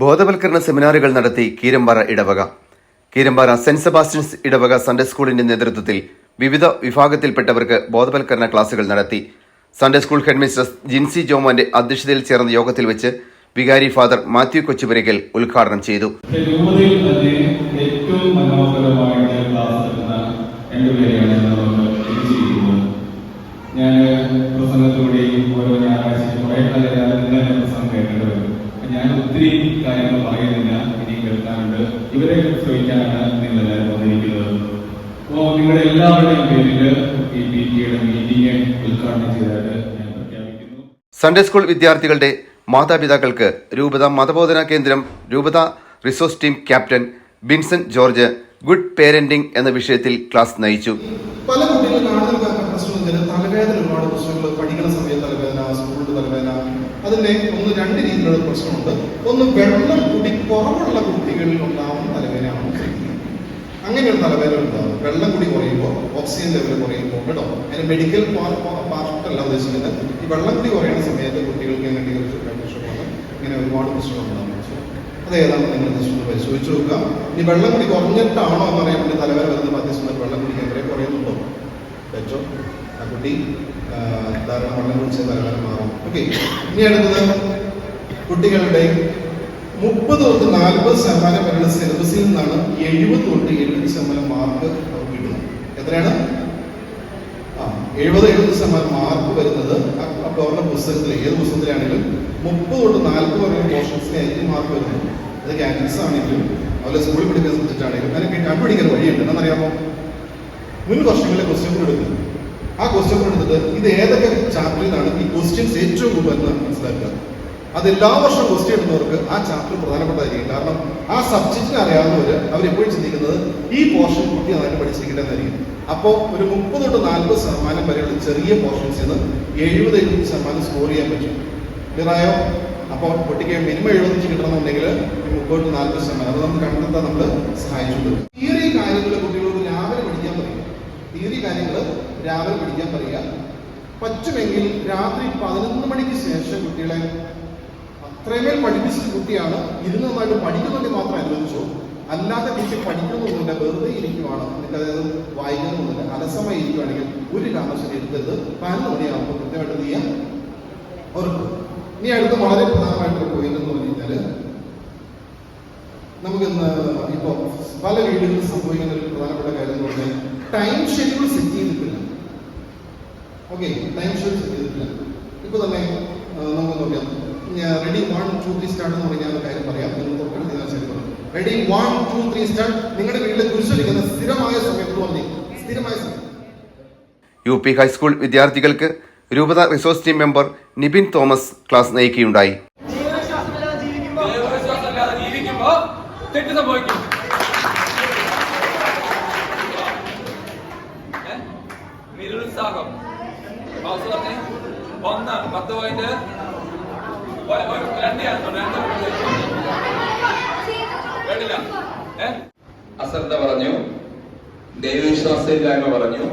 ബോധവൽക്കരണ സെമിനാറുകൾ നടത്തി കീരമ്പാറ ഇടവക. കീരമ്പാറ സെന്റ് സെബാസ്റ്റ്യൻസ് ഇടവക സൺഡേ സ്കൂളിന്റെ നേതൃത്വത്തിൽ വിവിധ വിഭാഗത്തിൽപ്പെട്ടവർക്ക് ബോധവൽക്കരണ ക്ലാസുകൾ നടത്തി. സൺഡേ സ്കൂൾ ഹെഡ്മിസ്ട്രസ് ജിൻസി ജോമോന്റെ അധ്യക്ഷതയിൽ ചേർന്ന യോഗത്തിൽ വെച്ച് വികാരി ഫാദർ മാത്യു കൊച്ചുപുരയ്ക്കൽ ഉദ്ഘാടനം ചെയ്തു. ഞാൻ ഒത്തിരി കാര്യങ്ങൾ പറയുന്നില്ല, ഇനി കേൾക്കാനുണ്ട്. ഇവരെ ശ്രമിക്കാനാണ് നിങ്ങൾ എല്ലാവരും വന്നിരിക്കുന്നത്. അപ്പോൾ നിങ്ങളുടെ എല്ലാവരുടെയും പേരിൽ ഈ PTA മീറ്റിംഗ് ഉദ്ഘാടനം ചെയ്തതായിട്ട് ഞാൻ പ്രഖ്യാപിക്കുന്നു. സൺഡേ സ്കൂൾ വിദ്യാർത്ഥികളുടെ മാതാപിതാക്കൾക്ക് രൂപത മതബോധന കേന്ദ്രം രൂപത resource team captain Vincent George good parenting എന്ന വിഷയത്തിൽ ക്ലാസ് നയിച്ചു. പല കുട്ടികളും കാണുന്ന പ്രശ്നത്തിൽ തലവേദന, ഒരുപാട് പ്രശ്നങ്ങൾ, പഠിക്കുന്ന സമയത്ത് തലവേദന, സ്കൂളിൽ തലവേദന. അതിന്റെ രണ്ട് രീതിയിലുള്ള പ്രശ്നമുണ്ട്. ഒന്ന്, വെള്ളം കുടി കുറവുള്ള കുട്ടികളിൽ ഉണ്ടാവുന്ന തലവേദനയാണ്. അങ്ങനെയൊരു തലവേദന ഉണ്ടാവും. വെള്ളം കുടി കുറയുമ്പോൾ, ഓക്സിജൻ ലെവൽ കുറയുമ്പോൾ കേട്ടോ. അതിന് മെഡിക്കൽ പാർട്ടല്ല ഉദ്ദേശിക്കുന്നത്. ഈ വെള്ളം കുടി കുറയുന്ന സമയത്ത് കുട്ടികൾക്ക് ഇങ്ങനെ ഒരുപാട് പ്രശ്നങ്ങളുണ്ടാകും. അത് ഏതാണെന്ന് നിങ്ങൾ ജസ്റ്റ് പരിശോധിച്ച് നോക്കുക. ഇനി വെള്ളം കുടി കുറഞ്ഞിട്ടാണോ എന്ന് പറയാൻ വേണ്ടി തലവേദന വരുന്ന അത്യാവശ്യം വെള്ളം കുടിക്കാൻ വരെ കുറയുന്നുണ്ടോ വെച്ചോ. ആ കുട്ടി ധാരാളം വെള്ളം കുടിച്ച് തലവേദന മാറും. ഓക്കെ. ഇനി അടുത്തത്, കുട്ടികളുടെ 30 തൊട്ട് 40% വരെയുള്ള സിലബസിൽ നിന്നാണ് 70 തൊട്ട് 70% മാർക്ക് അവർക്ക് കിട്ടുന്നത്. എത്രയാണ്? 70% മാർക്ക് വരുന്നത് അവരുടെ പുസ്തകത്തിൽ, ഏത് പുസ്തകത്തിലാണെങ്കിലും 30 തൊട്ട് 40 വരെയുള്ള പോർഷൻസിലായിരിക്കും മാർക്ക് വരുന്നത്. അത് ക്യാൻസസ് ആണെങ്കിലും അതുപോലെ സ്കൂളിൽ പഠിക്കുന്ന സബ്ജക്റ്റ് ആണെങ്കിലും അതിനൊക്കെ കണ്ടുപിടിക്കാൻ വഴിയുണ്ട്. എന്നറിയാമോ? മുൻ വർഷങ്ങളിലെ ക്വസ്റ്റ്യൻ പേപ്പർ എടുക്കുന്നത്. ആ ക്വസ്റ്റ്യൻ പേപ്പർ എടുത്തിട്ട് ഇത് ഏതൊക്കെ ചാപ്റ്ററിൽ നിന്നാണ് ഈ ക്വസ്റ്റ്യൻസ് ഏറ്റവും കൂടുതൽ മനസ്സിലാക്കുക. അത് എല്ലാ വർഷവും ക്വസ്റ്റ്യൻ എടുക്കുന്നവർക്ക് ആ ചാപ്റ്റർ പ്രധാനപ്പെട്ടതായിരിക്കും. കാരണം ആ സബ്ജക്റ്റിനെ അറിയാവുന്നവർ അവരെപ്പോഴും ചിന്തിക്കുന്നത് ഈ പോർഷൻ കുട്ടി നന്നായിട്ട് പഠിച്ചിരിക്കേണ്ടതായിരിക്കും. അപ്പോൾ ഒരു 30 തൊട്ട് 40% വരെയുള്ള ചെറിയ പോർഷൻസിൽ നിന്ന് 70-80% സ്കോർ ചെയ്യാൻ പറ്റും. ക്ലിയറായോ? അപ്പോൾ കുട്ടിക്ക് മിനിമം 75 കിട്ടണമെന്നുണ്ടെങ്കിൽ 30 തൊട്ട് 40% അത് നമുക്ക് കണ്ടെത്താൻ നമ്മൾ സഹായിച്ചിട്ടുണ്ട്. തിയറി കാര്യങ്ങൾ കുട്ടികളോട് രാവിലെ പഠിക്കാൻ പറയുക. തിയറി കാര്യങ്ങൾ രാവിലെ പഠിക്കാൻ പറയുക. പറ്റുമെങ്കിൽ രാത്രി 11 മണിക്ക് ശേഷം കുട്ടികളെ അത്രമേൽ പഠിപ്പിച്ച കുട്ടിയാണ് ഇരുന്ന് നന്നായിട്ട് പഠിക്കുന്നുണ്ടെങ്കിൽ മാത്രം അനുവദിച്ചു. അല്ലാതെ ടീച്ചർ പഠിക്കുന്നൊന്നുമില്ല, വെറുതെ ഇരിക്കുവാണ്, എന്നിട്ട് അതായത് വായിക്കുന്നൊന്നുമില്ല, അലസമായി ഇരിക്കുവാണെങ്കിൽ ഒരു കാരണവശാലും എടുത്തത് 11 മണിയാകുമ്പോൾ കൃത്യമായിട്ട് നീ ഓർക്കും. ഇനി അടുത്ത് വളരെ പ്രധാനമായിട്ടൊരു പോയിന്റ് എന്ന് പറഞ്ഞു കഴിഞ്ഞാൽ, നമുക്കിന്ന് ഇപ്പൊ പല വീടുകളിൽ സംഭവിക്കുന്ന ഒരു പ്രധാനപ്പെട്ട കാര്യം എന്ന് പറഞ്ഞാൽ ടൈം ഷെഡ്യൂൾ സെറ്റ് ചെയ്തിട്ടില്ല. ഓക്കെ, ടൈം ഷെഡ്യൂൾ സെറ്റ് ചെയ്തിട്ടില്ല. ഇപ്പൊ തന്നെ നമുക്ക് നോക്കാം. റെഡി 1 2 3 സ്റ്റാർട്ട് എന്ന് പറഞ്ഞാൽ കാര്യം പറയാം. Ready 1 2 3 start. നിങ്ങളുടെ വീട്ടിൽ കുരിശൊലിക്കുന്ന സ്ഥിരമായ സമയത്ത് പറഞ്ഞേ, സ്ഥിരമായ സമയം. UP ഹൈസ്കൂൾ വിദ്യാർത്ഥികൾക്ക് രൂപത resource team member Nibin Thomas class നയിക്കുകയുണ്ടായി. നിരുത്സാഹം 10 അശ്രദ്ധ പറഞ്ഞു, ദൈവവിശ്വാസമില്ലായ്മ പറഞ്ഞു,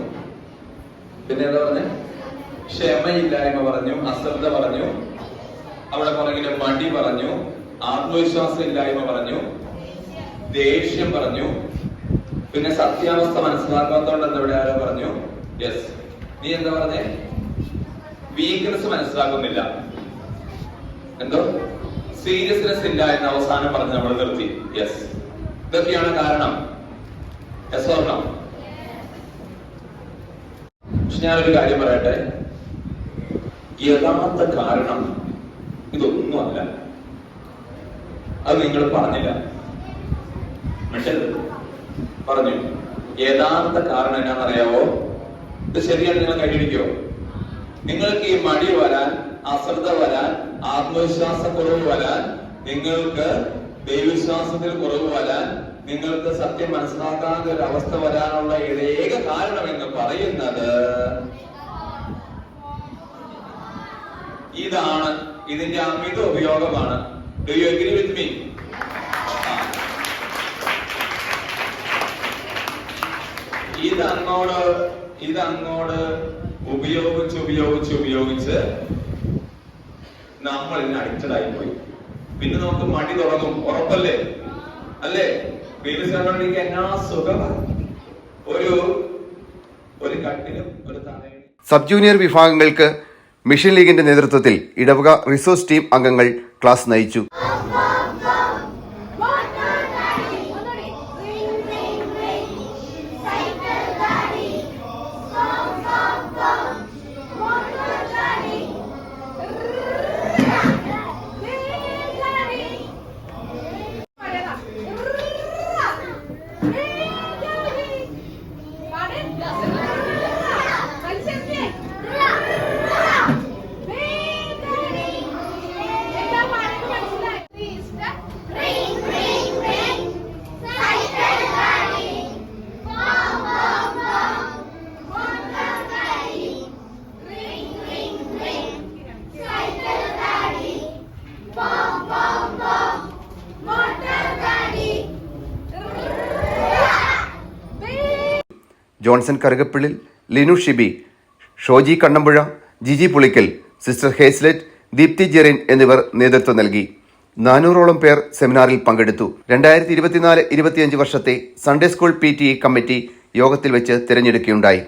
പിന്നെ എന്താ പറഞ്ഞ ക്ഷമയില്ലായ്മ പറഞ്ഞു, അശ്രദ്ധ പറഞ്ഞു, അവിടെ പുറകില് മടി പറഞ്ഞു, ആത്മവിശ്വാസം ഇല്ലായ്മ പറഞ്ഞു, ദേഷ്യം പറഞ്ഞു, പിന്നെ സത്യാവസ്ഥ മനസ്സിലാക്കാത്തോണ്ടെന്ന് ഇവിടെ ആരോ പറഞ്ഞു. യെസ്, നീ എന്താ പറഞ്ഞേ? വീക്ക്നെസ് മനസ്സിലാക്കുന്നില്ല, എന്തോ സീരിയസ്നെസ് ഇല്ല എന്ന് അവസാനം പറഞ്ഞ് നമ്മൾ നിർത്തി. യെസ്, ഇതൊക്കെയാണ് കാരണം. Yes or no? പക്ഷെ ഞാനൊരു കാര്യം പറയട്ടെ, യഥാർത്ഥ കാരണം ഇതൊന്നുമല്ല. അത് നിങ്ങൾ പറഞ്ഞില്ല, മനസ്സിലായി? പറഞ്ഞു. യഥാർത്ഥ കാരണം എന്നാണെന്നറിയാവോ? ഇത് ശരിയാണ്. നിങ്ങൾ കൈയടിക്കോ? നിങ്ങൾക്ക് ഈ മടി വരാൻ, അശ്രദ്ധ വരാൻ, ആത്മവിശ്വാസക്കുറവ് വരാൻ, നിങ്ങൾക്ക് ദൈവവിശ്വാസത്തിൽ കുറവ് വരാൻ, നിങ്ങൾക്ക് സത്യം മനസ്സിലാക്കാത്ത ഒരു അവസ്ഥ വരാനുള്ള ഏക കാരണം എന്ന് പറയുന്നത് ഇതാണ്. ഇതിന്റെ അമിത ഉപയോഗമാണ്. Do you agree with me? ഇതങ്ങോട് ഉപയോഗിച്ച് നമ്മൾ ഇതിന് അഡിക്റ്റഡ് ആയിപ്പോയി. പിന്നെ നമുക്ക് മടി തുടങ്ങും. ഉറപ്പല്ലേ? അല്ലേ? ബേബീസ് കണ്ടോണ്ടിരിക്കുക എന്നാ സുഖമാണ്. ഒരു കട്ടിലും ഒരു തലയും. സബ് ജൂനിയർ വിഭാഗങ്ങൾക്ക് മിഷൻ ലീഗിന്റെ നേതൃത്വത്തിൽ ഇടവക റിസോഴ്സ് ടീം അംഗങ്ങൾ ക്ലാസ് നയിച്ചു. ജോൺസൺ കറുകപ്പിള്ളിൽ, ലിനു ഷിബി, ഷോജി കണ്ണമ്പുഴ, ജിജി പുളിക്കൽ, സിസ്റ്റർ ഹേസ്ലെറ്റ്, ദീപ്തി ജെറിൻ എന്നിവർ നേതൃത്വം നൽകി. 400ഓളം പേർ സെമിനാറിൽ പങ്കെടുത്തു. 2024-25 വർഷത്തെ സൺഡേ സ്കൂൾ PTE കമ്മിറ്റി യോഗത്തിൽ വെച്ച് തിരഞ്ഞെടുക്കുകയുണ്ടായി.